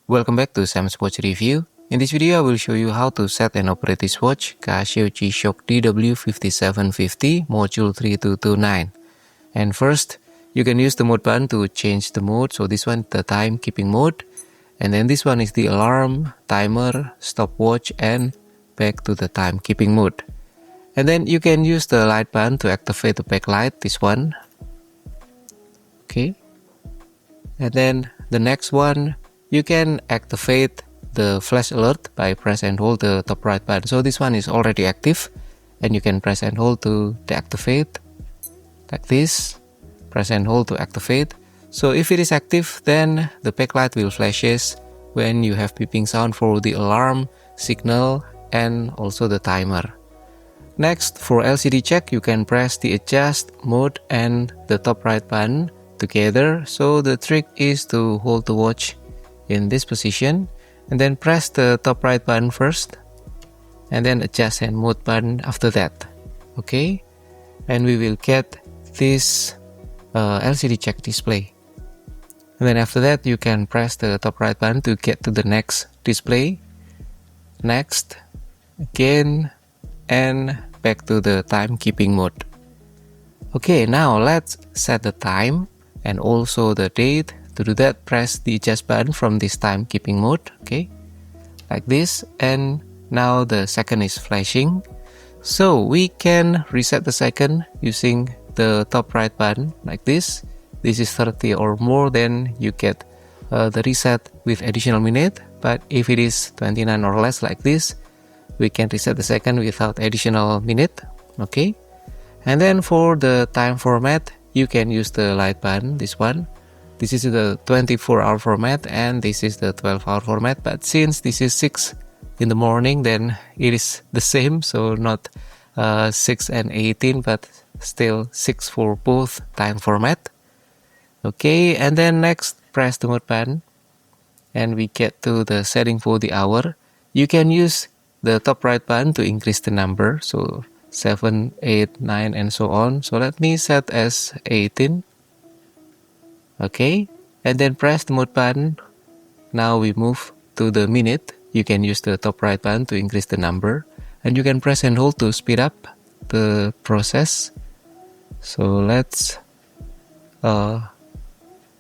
Welcome back to Sam's Watch Review. In this video, I will show you how to set and operate this watch, Casio G-Shock DW-5750 Module 3229. And first, you can use the mode button to change the mode. So this one, the timekeeping mode. And then this one is the alarm, timer, stopwatch, and back to the timekeeping mode. And then you can use the light button to activate the backlight, this one. Okay. And then the next one, you can activate the flash alert by press and hold the top right button. So this one is already active and you can press and hold to deactivate like this. Press and hold to activate. So if it is active, then the backlight will flashes when you have beeping sound for the alarm, signal, and also the timer. Next, for LCD check, you can press the adjust mode and the top right button together. So the trick is to hold the watch in this position and then press the top right button first and then adjust hand mode button after that. Okay, and we will get this LCD check display. And then after that, you can press the top right button to get to the next display. Next, again, and back to the timekeeping mode. Okay, now let's set the time and also the date. To do that, press the adjust button from this timekeeping mode, okay, like this, and now the second is flashing. So we can reset the second using the top right button like this. This is 30 or more, then you get the reset with additional minute. But if it is 29 or less like this, we can reset the second without additional minute. Okay, and then for the time format, you can use the light button, this one. This is the 24-hour format and this is the 12-hour format. But since this is 6 in the morning, then it is the same. So not 6 and 18, but still 6 for both time format. Okay, and then next, press the mode button and we get to the setting for the hour. You can use the top right button to increase the number. So 7, 8, 9, and so on. So let me set as 18. Okay, and then press the mode button. Now we move to the minute. You can use the top right button to increase the number. And you can press and hold to speed up the process. So let's and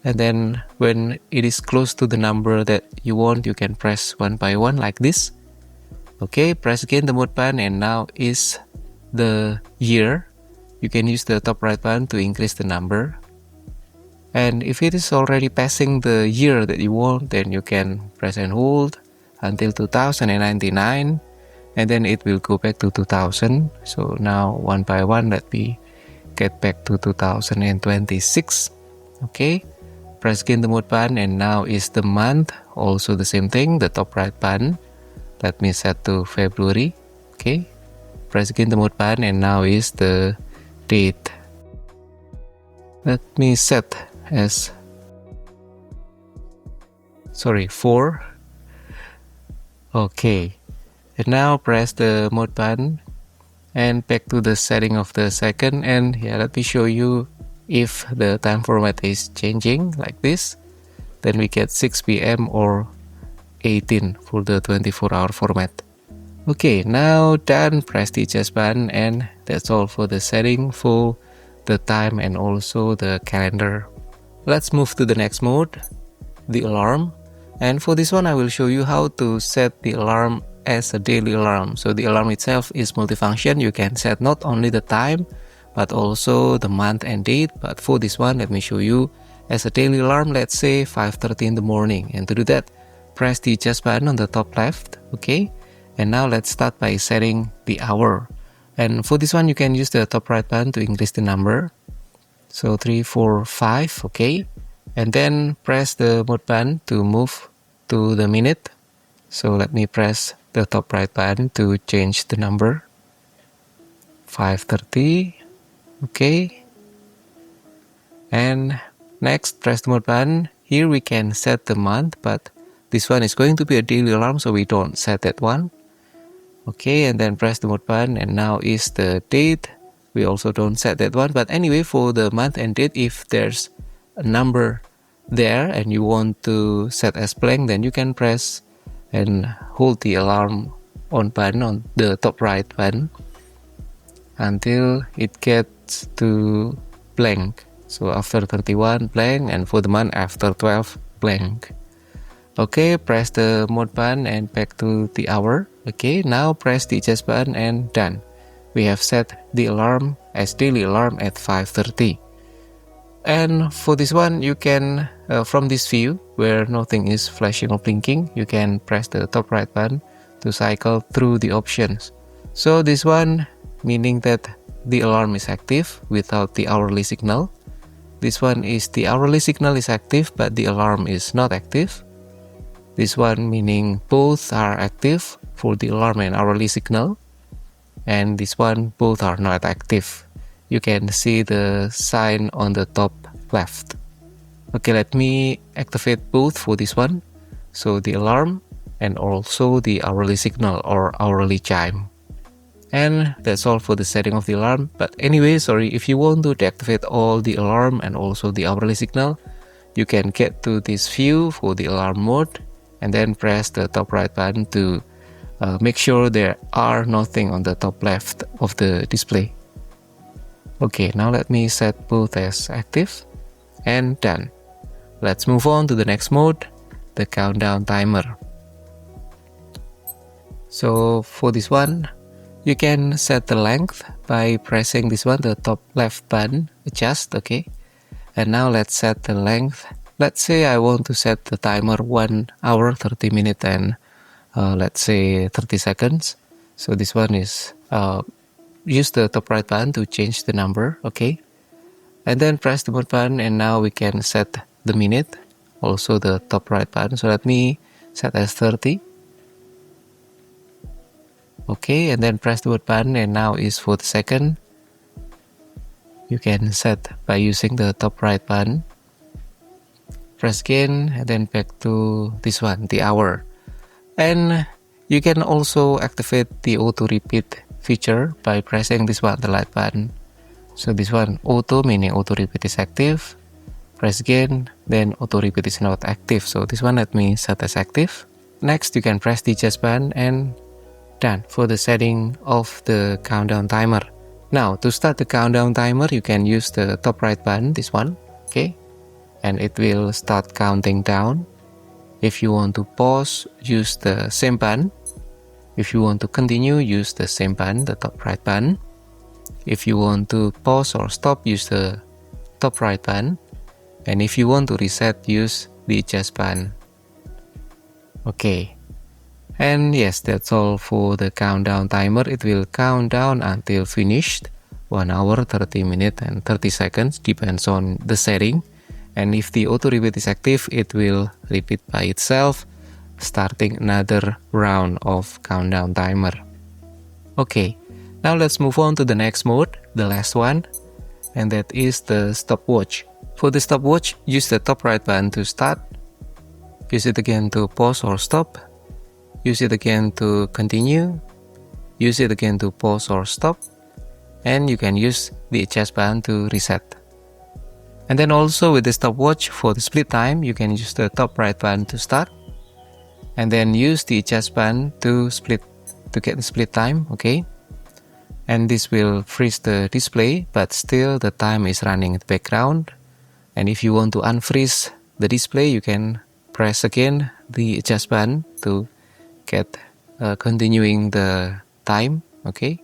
then when it is close to the number that you want, you can press one by one like this. Okay, press again the mode button and now is the year. You can use the top right button to increase the number. And if it is already passing the year that you want, then you can press and hold until 2099 and then it will go back to 2000. So now one by one, let me get back to 2026. Okay, press again the mode button and now is the month. Also the same thing, the top right button. Let me set to February. Okay, press again the mode button and now is the date. Let me set as 4. Okay, and now press the mode button and back to the setting of the second. And yeah, let me show you if the time format is changing like this, then we get 6 p.m. or 18 for the 24-hour format. Okay, now done. Press the adjust button and that's all for the setting for the time and also the calendar. Let's move to the next mode, the alarm. And for this one, I will show you how to set the alarm as a daily alarm. So the alarm itself is multifunction. You can set not only the time, but also the month and date. But for this one, let me show you as a daily alarm, let's say 5:30 in the morning. And to do that, press the adjust button on the top left. Okay, and now let's start by setting the hour. And for this one, you can use the top right button to increase the number. So 3, 4, 5, okay. And then press the mode button to move to the minute. So let me press the top right button to change the number. 5:30, okay. And next, press the mode button. Here we can set the month, but this one is going to be a daily alarm, so we don't set that one. Okay, and then press the mode button and now is the date. We also don't set that one, but anyway, for the month and date, if there's a number there and you want to set as blank, then you can press and hold the alarm on button on the top right button until it gets to blank. So after 31 blank, and for the month after 12 blank. Okay, press the mode button and back to the hour. Okay, now press the adjust button and done. We have set the alarm as daily alarm at 5:30. And for this one, you can, from this view where nothing is flashing or blinking, you can press the top right button to cycle through the options. So this one meaning that the alarm is active without the hourly signal. This one is the hourly signal is active but the alarm is not active. This one meaning both are active for the alarm and hourly signal. And this one both are not active. You can see the sign on the top left. Okay, let me activate both for this one. So the alarm and also the hourly signal or hourly chime. And that's all for the setting of the alarm. But anyway, sorry, if you want to deactivate all the alarm and also the hourly signal, you can get to this view for the alarm mode and then press the top right button to make sure there are nothing on the top left of the display. Okay, now let me set both as active and done. Let's move on to the next mode, the countdown timer. So for this one, you can set the length by pressing this one, the top left button, adjust, okay. And now let's set the length. Let's say I want to set the timer 1 hour, 30 minutes and let's say 30 seconds. So this one is, use the top right button to change the number, okay. And then press the mode button and now we can set the minute, also the top right button. So let me set as 30. Okay, and then press the mode button and now is for the second. You can set by using the top right button. Press again and then back to this one, the hour. And you can also activate the auto repeat feature by pressing this one, the light button. So this one, auto meaning auto repeat is active. Press again, then auto repeat is not active. So this one let me set as active. Next, you can press the adjust button and done for the setting of the countdown timer. Now to start the countdown timer, you can use the top right button, this one, okay, and it will start counting down. If you want to pause, use the same button. If you want to continue, use the same button, the top right button. If you want to pause or stop, use the top right button. And if you want to reset, use the adjust button. Okay. And yes, that's all for the countdown timer. It will count down until finished, 1 hour, 30 minutes and 30 seconds, depends on the setting. And if the auto repeat is active, it will repeat by itself, starting another round of countdown timer. Okay, now let's move on to the next mode, the last one, and that is the stopwatch. For the stopwatch, use the top right button to start, use it again to pause or stop, use it again to continue, use it again to pause or stop, and you can use the adjust button to reset. And then also with the stopwatch, for the split time, you can use the top right button to start, and then use the adjust button to get the split time, okay? And this will freeze the display, but still the time is running in the background. And if you want to unfreeze the display, you can press again the adjust button to get continuing the time, okay?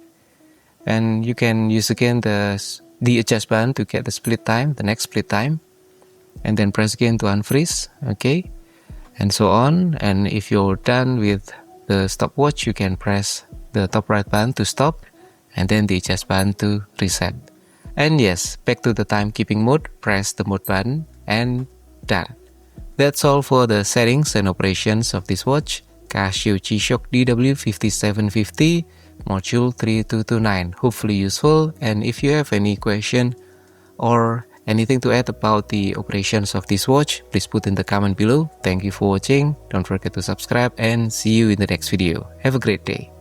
And you can use again the adjust button to get the split time, the next split time, and then press again to unfreeze, okay? And so on. And if you're done with the stopwatch, you can press the top right button to stop, and then the adjust button to reset. And yes, back to the timekeeping mode, press the mode button and done. That's all for the settings and operations of this watch, Casio G-Shock DW-5750 Module 3229. Hopefully useful, and if you have any question or anything to add about the operations of this watch, please put in the comment below. Thank you for watching, don't forget to subscribe, and see you in the next video. Have a great day.